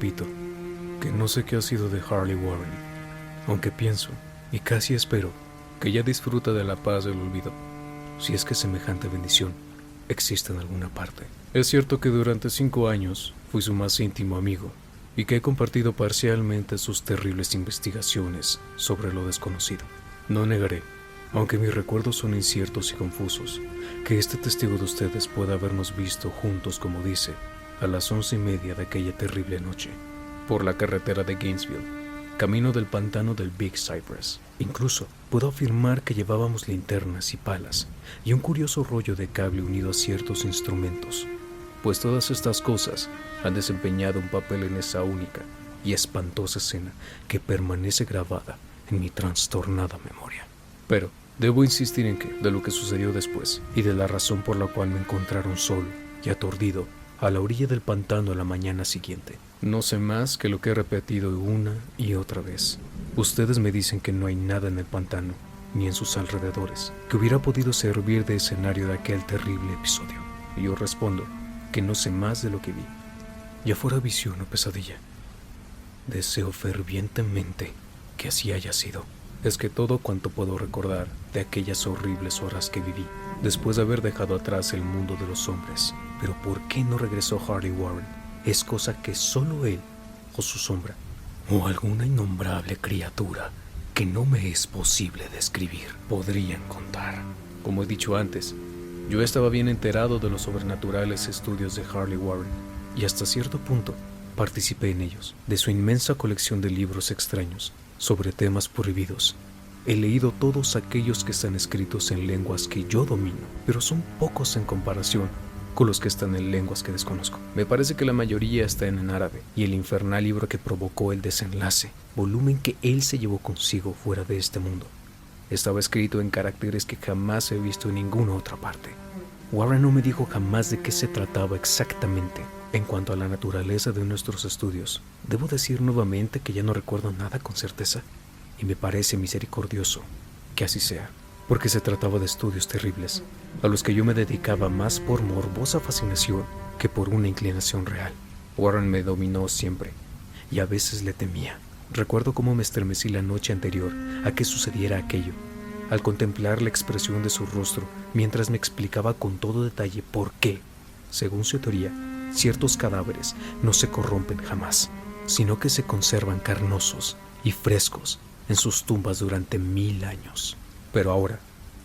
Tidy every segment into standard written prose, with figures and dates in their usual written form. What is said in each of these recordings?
repito que no sé qué ha sido de Harley Warren, aunque pienso y casi espero que ella disfruta de la paz del olvido, si es que semejante bendición existe en alguna parte. Es cierto que durante 5 años fui su más íntimo amigo y que he compartido parcialmente sus terribles investigaciones sobre lo desconocido. No negaré, aunque mis recuerdos son inciertos y confusos, que este testigo de ustedes pueda habernos visto juntos, como dice, a las 11:30 de aquella terrible noche, por la carretera de Gainesville, camino del pantano del Big Cypress. Incluso puedo afirmar que llevábamos linternas y palas y un curioso rollo de cable unido a ciertos instrumentos, pues todas estas cosas han desempeñado un papel en esa única y espantosa escena que permanece grabada en mi trastornada memoria. Pero debo insistir en que, de lo que sucedió después y de la razón por la cual me encontraron solo y aturdido a la orilla del pantano a la mañana siguiente, no sé más que lo que he repetido una y otra vez. Ustedes me dicen que no hay nada en el pantano, ni en sus alrededores, que hubiera podido servir de escenario de aquel terrible episodio. Y yo respondo que no sé más de lo que vi, ya fuera visión o pesadilla. Deseo fervientemente que así haya sido. Es que todo cuanto puedo recordar de aquellas horribles horas que viví, después de haber dejado atrás el mundo de los hombres, pero ¿por qué no regresó Harley Warren? Es cosa que solo él, o su sombra, o alguna innombrable criatura que no me es posible describir, podrían contar. Como he dicho antes, yo estaba bien enterado de los sobrenaturales estudios de Harley Warren, y hasta cierto punto participé en ellos. De su inmensa colección de libros extraños sobre temas prohibidos, he leído todos aquellos que están escritos en lenguas que yo domino, pero son pocos en comparación con los que están en lenguas que desconozco. Me parece que la mayoría está en árabe, y el infernal libro que provocó el desenlace, volumen que él se llevó consigo fuera de este mundo, estaba escrito en caracteres que jamás he visto en ninguna otra parte. Warren no me dijo jamás de qué se trataba exactamente. En cuanto a la naturaleza de nuestros estudios, debo decir nuevamente que ya no recuerdo nada con certeza, y me parece misericordioso que así sea, porque se trataba de estudios terribles, a los que yo me dedicaba más por morbosa fascinación que por una inclinación real. Warren me dominó siempre, y a veces le temía. Recuerdo cómo me estremecí la noche anterior a que sucediera aquello, al contemplar la expresión de su rostro mientras me explicaba con todo detalle por qué, según su teoría, ciertos cadáveres no se corrompen jamás, sino que se conservan carnosos y frescos en sus tumbas durante 1000 años. Pero ahora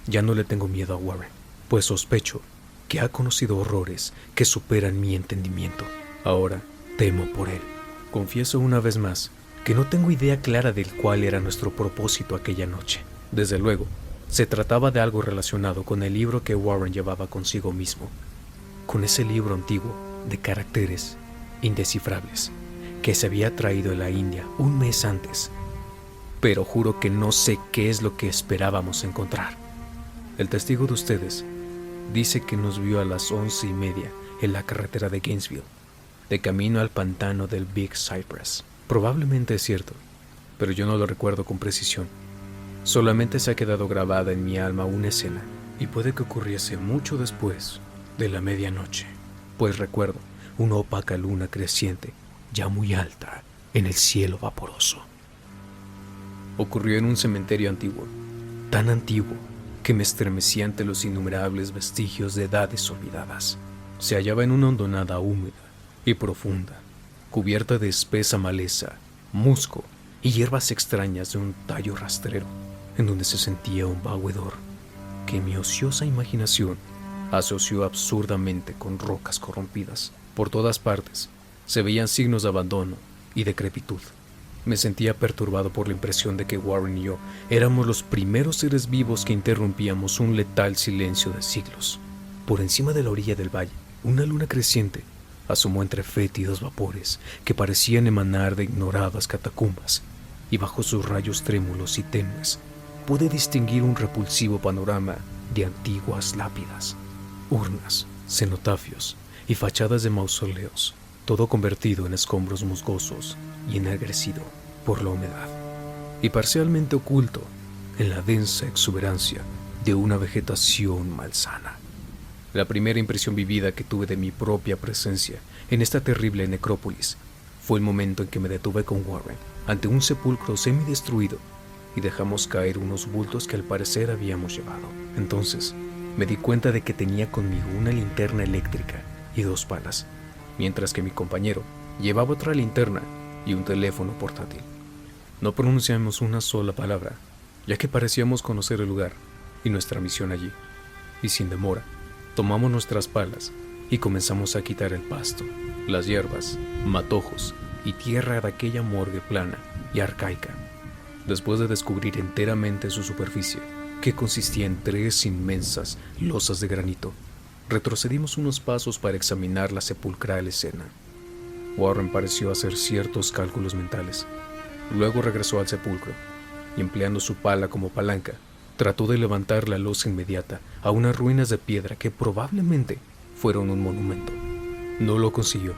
ya no le tengo miedo a Warren, pues sospecho que ha conocido horrores que superan mi entendimiento. Ahora temo por él. Confieso una vez más que no tengo idea clara del cuál era nuestro propósito aquella noche. Desde luego, se trataba de algo relacionado con el libro que Warren llevaba consigo mismo, con ese libro antiguo de caracteres indescifrables que se había traído de la India un mes antes. Pero juro que no sé qué es lo que esperábamos encontrar. El testigo de ustedes dice que nos vio a las 11:30 en la carretera de Gainesville, de camino al pantano del Big Cypress. Probablemente es cierto, pero yo no lo recuerdo con precisión. Solamente se ha quedado grabada en mi alma una escena, y puede que ocurriese mucho después de la medianoche, pues recuerdo una opaca luna creciente, ya muy alta, en el cielo vaporoso. Ocurrió en un cementerio antiguo, tan antiguo que me estremecí ante los innumerables vestigios de edades olvidadas. Se hallaba en una hondonada húmeda y profunda, cubierta de espesa maleza, musgo y hierbas extrañas de un tallo rastrero, en donde se sentía un vago hedor que mi ociosa imaginación asoció absurdamente con rocas corrompidas. Por todas partes se veían signos de abandono y decrepitud. Me sentía perturbado por la impresión de que Warren y yo éramos los primeros seres vivos que interrumpíamos un letal silencio de siglos. Por encima de la orilla del valle, una luna creciente asomó entre fétidos vapores que parecían emanar de ignoradas catacumbas, y bajo sus rayos trémulos y tenues pude distinguir un repulsivo panorama de antiguas lápidas, urnas, cenotafios y fachadas de mausoleos, todo convertido en escombros musgosos y ennegrecido por la humedad, y parcialmente oculto en la densa exuberancia de una vegetación malsana. La primera impresión vivida que tuve de mi propia presencia en esta terrible necrópolis fue el momento en que me detuve con Warren ante un sepulcro semidestruido y dejamos caer unos bultos que al parecer habíamos llevado. Entonces me di cuenta de que tenía conmigo una linterna eléctrica y 2 palas, mientras que mi compañero llevaba otra linterna y un teléfono portátil. No pronunciamos una sola palabra, ya que parecíamos conocer el lugar y nuestra misión allí, y sin demora tomamos nuestras palas y comenzamos a quitar el pasto, las hierbas, matojos y tierra de aquella morgue plana y arcaica. Después de descubrir enteramente su superficie, que consistía en 3 inmensas losas de granito, retrocedimos unos pasos para examinar la sepulcral escena. Warren pareció hacer ciertos cálculos mentales. Luego regresó al sepulcro y, empleando su pala como palanca, trató de levantar la losa inmediata a unas ruinas de piedra que probablemente fueron un monumento. No lo consiguió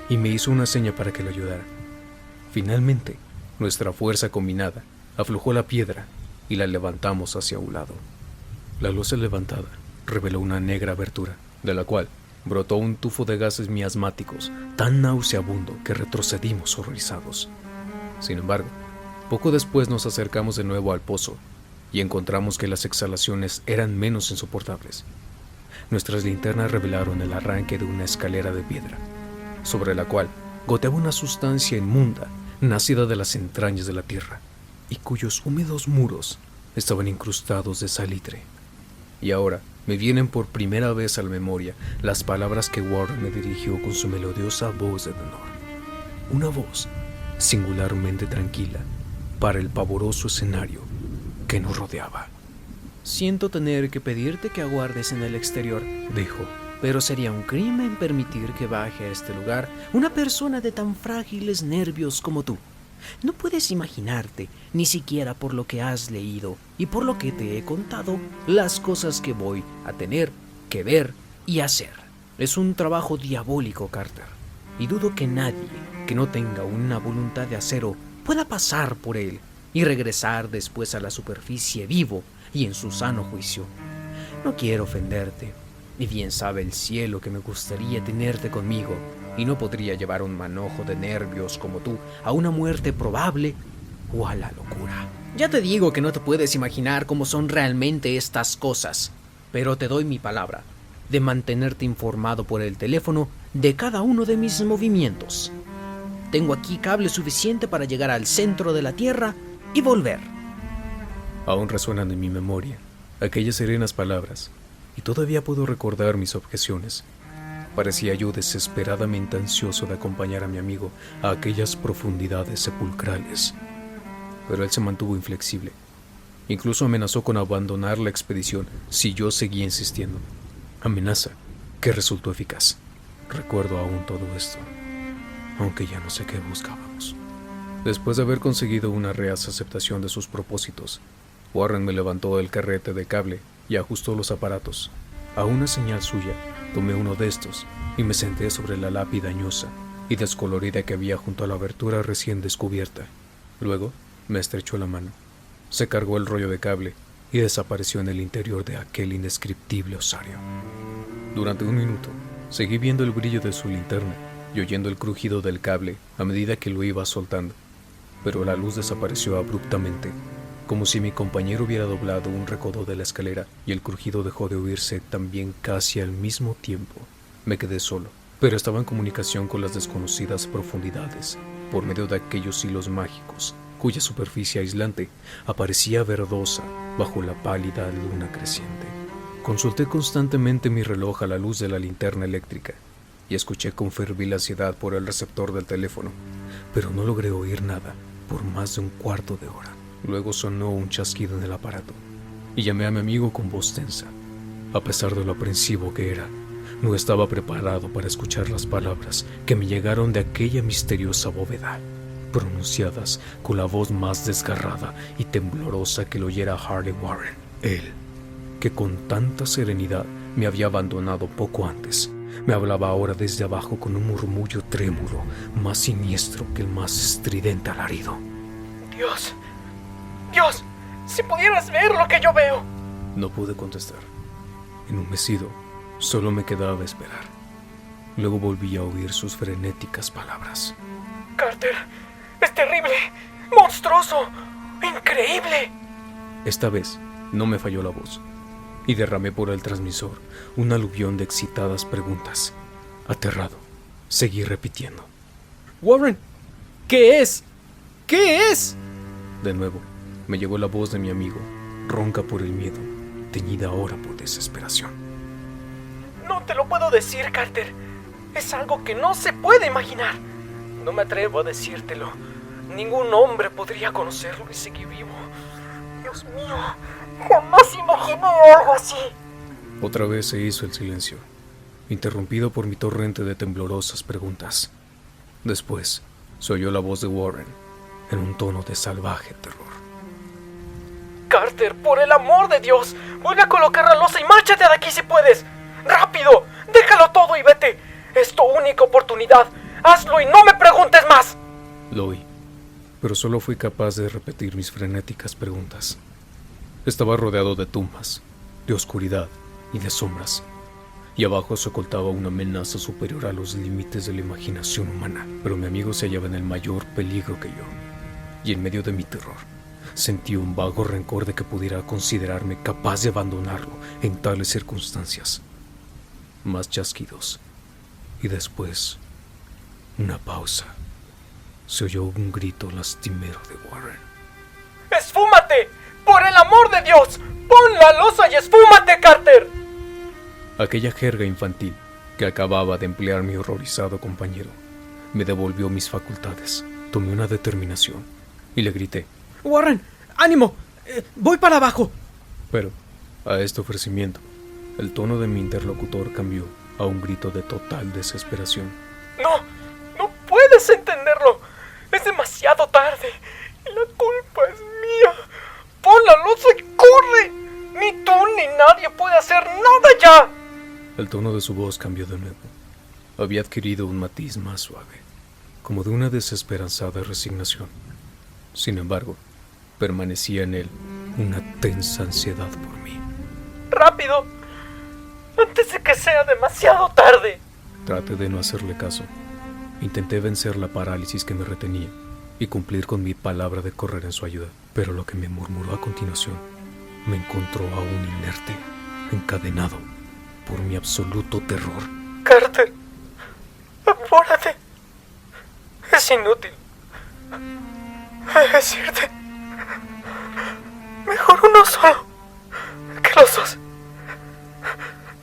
y me hizo una seña para que lo ayudara. Finalmente, nuestra fuerza combinada aflojó la piedra y la levantamos hacia un lado. La losa levantada reveló una negra abertura, de la cual brotó un tufo de gases miasmáticos tan nauseabundo que retrocedimos horrorizados. Sin embargo, poco después nos acercamos de nuevo al pozo y encontramos que las exhalaciones eran menos insoportables. Nuestras linternas revelaron el arranque de una escalera de piedra, sobre la cual goteaba una sustancia inmunda nacida de las entrañas de la tierra y cuyos húmedos muros estaban incrustados de salitre. Y ahora me vienen por primera vez a la memoria las palabras que Warren me dirigió con su melodiosa voz de tenor. Una voz singularmente tranquila para el pavoroso escenario que nos rodeaba. Siento tener que pedirte que aguardes en el exterior, Dijo. pero sería un crimen permitir que baje a este lugar una persona de tan frágiles nervios como tú. No puedes imaginarte, ni siquiera por lo que has leído y por lo que te he contado, las cosas que voy a tener que ver y hacer. Es un trabajo diabólico, Carter, y dudo que nadie que no tenga una voluntad de acero pueda pasar por él y regresar después a la superficie vivo y en su sano juicio. No quiero ofenderte, y bien sabe el cielo que me gustaría tenerte conmigo, y no podría llevar un manojo de nervios como tú a una muerte probable o a la locura. Ya te digo que no te puedes imaginar cómo son realmente estas cosas, pero te doy mi palabra de mantenerte informado por el teléfono de cada uno de mis movimientos. Tengo aquí cable suficiente para llegar al centro de la Tierra y volver. Aún resuenan en mi memoria aquellas serenas palabras, y todavía puedo recordar mis objeciones. Parecía yo desesperadamente ansioso de acompañar a mi amigo a aquellas profundidades sepulcrales. Pero él se mantuvo inflexible. Incluso amenazó con abandonar la expedición si yo seguía insistiendo. Amenaza que resultó eficaz. Recuerdo aún todo esto, aunque ya no sé qué buscábamos. Después de haber conseguido una reaz aceptación de sus propósitos, Warren me levantó del carrete de cable y ajustó los aparatos. A una señal suya, tomé uno de estos y me senté sobre la lápida añosa y descolorida que había junto a la abertura recién descubierta. Luego me estrechó la mano, se cargó el rollo de cable y desapareció en el interior de aquel indescriptible osario. Durante un minuto seguí viendo el brillo de su linterna y oyendo el crujido del cable a medida que lo iba soltando, pero la luz desapareció abruptamente, como si mi compañero hubiera doblado un recodo de la escalera, y el crujido dejó de oírse también casi al mismo tiempo. Me quedé solo, pero estaba en comunicación con las desconocidas profundidades por medio de aquellos hilos mágicos cuya superficie aislante aparecía verdosa bajo la pálida luna creciente. Consulté constantemente mi reloj a la luz de la linterna eléctrica y escuché con febril ansiedad por el receptor del teléfono, pero no logré oír nada por más de un cuarto de hora. Luego sonó un chasquido en el aparato y llamé a mi amigo con voz tensa. A pesar de lo aprensivo que era, no estaba preparado para escuchar las palabras que me llegaron de aquella misteriosa bóveda, pronunciadas con la voz más desgarrada y temblorosa que lo oyera Harley Warren. Él, que con tanta serenidad me había abandonado poco antes, me hablaba ahora desde abajo con un murmullo trémulo, más siniestro que el más estridente alarido. Dios, Dios, si pudieras ver lo que yo veo. No pude contestar. Enhumecido, solo me quedaba esperar. Luego volví a oír sus frenéticas palabras. Carter. Es terrible, monstruoso, increíble. Esta vez no me falló la voz y derramé por el transmisor un aluvión de excitadas preguntas. Aterrado, seguí repitiendo. Warren, ¿qué es? ¿Qué es? De nuevo, me llegó la voz de mi amigo, ronca por el miedo, teñida ahora por desesperación. No te lo puedo decir, Carter. Es algo que no se puede imaginar. No me atrevo a decírtelo. Ningún hombre podría conocerlo y seguir vivo. Dios mío, jamás imaginé algo así. Otra vez se hizo el silencio, interrumpido por mi torrente de temblorosas preguntas. Después, se oyó la voz de Warren, en un tono de salvaje terror. Carter, por el amor de Dios, vuelve a colocar la losa y márchate de aquí si puedes. ¡Rápido! Déjalo todo y vete. Es tu única oportunidad. Hazlo y no me preguntes más. Lo oí, pero solo fui capaz de repetir mis frenéticas preguntas. Estaba rodeado de tumbas, de oscuridad y de sombras, y abajo se ocultaba una amenaza superior a los límites de la imaginación humana. Pero mi amigo se hallaba en el mayor peligro que yo, y en medio de mi terror, sentí un vago rencor de que pudiera considerarme capaz de abandonarlo en tales circunstancias. Más chasquidos, y después una pausa. Se oyó un grito lastimero de Warren. ¡Esfúmate! ¡Por el amor de Dios! ¡Pon la losa y esfúmate, Carter! Aquella jerga infantil que acababa de emplear mi horrorizado compañero me devolvió mis facultades. Tomé una determinación y le grité. Warren, ánimo, voy para abajo. Pero a este ofrecimiento, el tono de mi interlocutor cambió a un grito de total desesperación. No puedes entenderlo. Es demasiado tarde y la culpa es mía. Pon la losa y corre. Ni tú ni nadie puede hacer nada ya. El tono de su voz cambió de nuevo. Había adquirido un matiz más suave, como de una desesperanzada resignación. Sin embargo, permanecía en él una tensa ansiedad por mí. ¡Rápido! Antes de que sea demasiado tarde. Traté de no hacerle caso. Intenté vencer la parálisis que me retenía y cumplir con mi palabra de correr en su ayuda. Pero lo que me murmuró a continuación me encontró aún inerte, encadenado por mi absoluto terror. Carter, apúrate. Es inútil decirte. Mejor uno solo que los dos.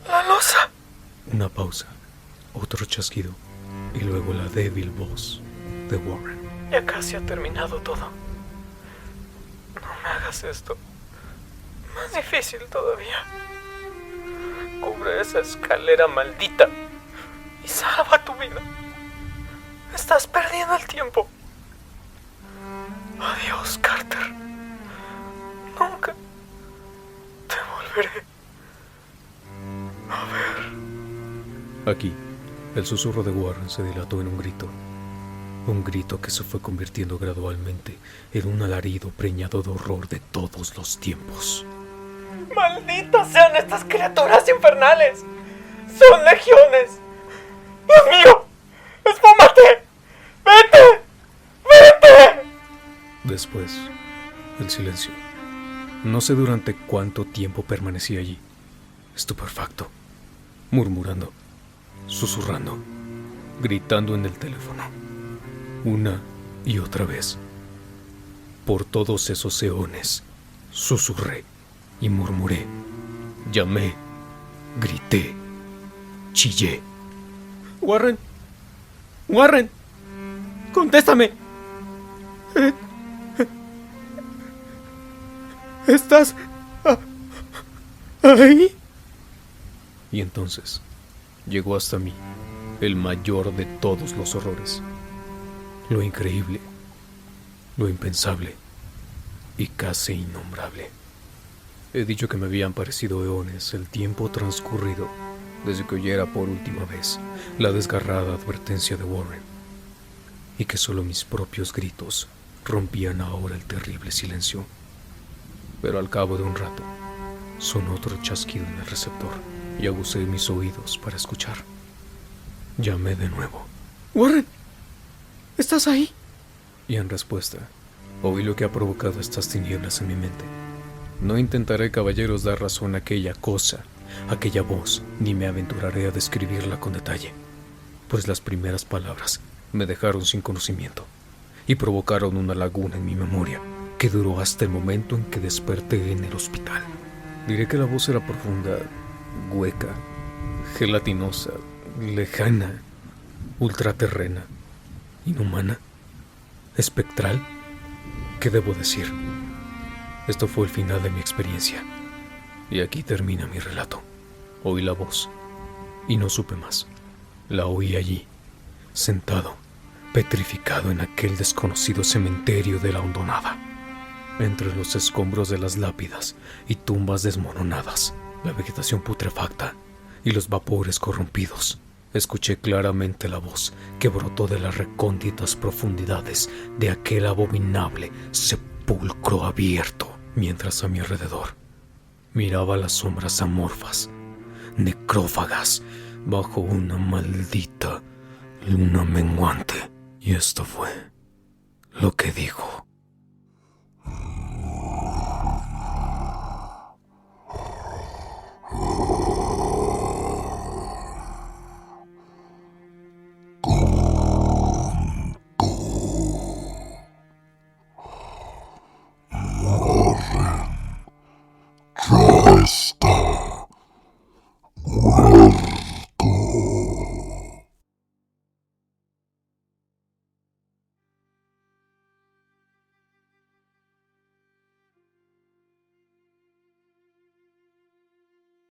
La losa. Una pausa, otro chasquido y luego la débil voz de Warren. Ya casi ha terminado todo. No me hagas esto más difícil todavía. Cubre esa escalera maldita y salva tu vida. Estás perdiendo el tiempo. Adiós, Carter. Nunca te volveré a ver. Aquí, el susurro de Warren se dilató en un grito que se fue convirtiendo gradualmente en un alarido preñado de horror de todos los tiempos. ¡Malditas sean estas criaturas infernales! ¡Son legiones! ¡Dios mío! ¡Esfúmate! ¡Vete! ¡Vete! Después, el silencio. No sé durante cuánto tiempo permanecí allí, estupefacto, murmurando, susurrando, gritando en el teléfono, una y otra vez. Por todos esos eones, susurré y murmuré, llamé, grité, chillé. Warren, contéstame. ¿Estás ahí? Y entonces llegó hasta mí el mayor de todos los horrores, lo increíble, lo impensable y casi innombrable. He dicho que me habían parecido eones el tiempo transcurrido desde que oyera por última vez la desgarrada advertencia de Warren, y que solo mis propios gritos rompían ahora el terrible silencio. Pero al cabo de un rato sonó otro chasquido en el receptor y aguzé mis oídos para escuchar. Llamé de nuevo. Warren, ¿Estás ahí? Y en respuesta, oí lo que ha provocado estas tinieblas en mi mente. No intentaré, caballeros, dar razón a aquella cosa, aquella voz, ni me aventuraré a describirla con detalle, pues las primeras palabras me dejaron sin conocimiento y provocaron una laguna en mi memoria que duró hasta el momento en que desperté en el hospital. Diré que la voz era profunda, hueca, gelatinosa, lejana, ultraterrena, inhumana, espectral. ¿Qué debo decir? Esto fue el final de mi experiencia. Y aquí termina mi relato. Oí la voz y no supe más. La oí allí, sentado, petrificado en aquel desconocido cementerio de la hondonada. Entre los escombros de las lápidas y tumbas desmoronadas, la vegetación putrefacta y los vapores corrompidos, escuché claramente la voz que brotó de las recónditas profundidades de aquel abominable sepulcro abierto, mientras a mi alrededor miraba las sombras amorfas, necrófagas, bajo una maldita luna menguante. Y esto fue lo que dijo.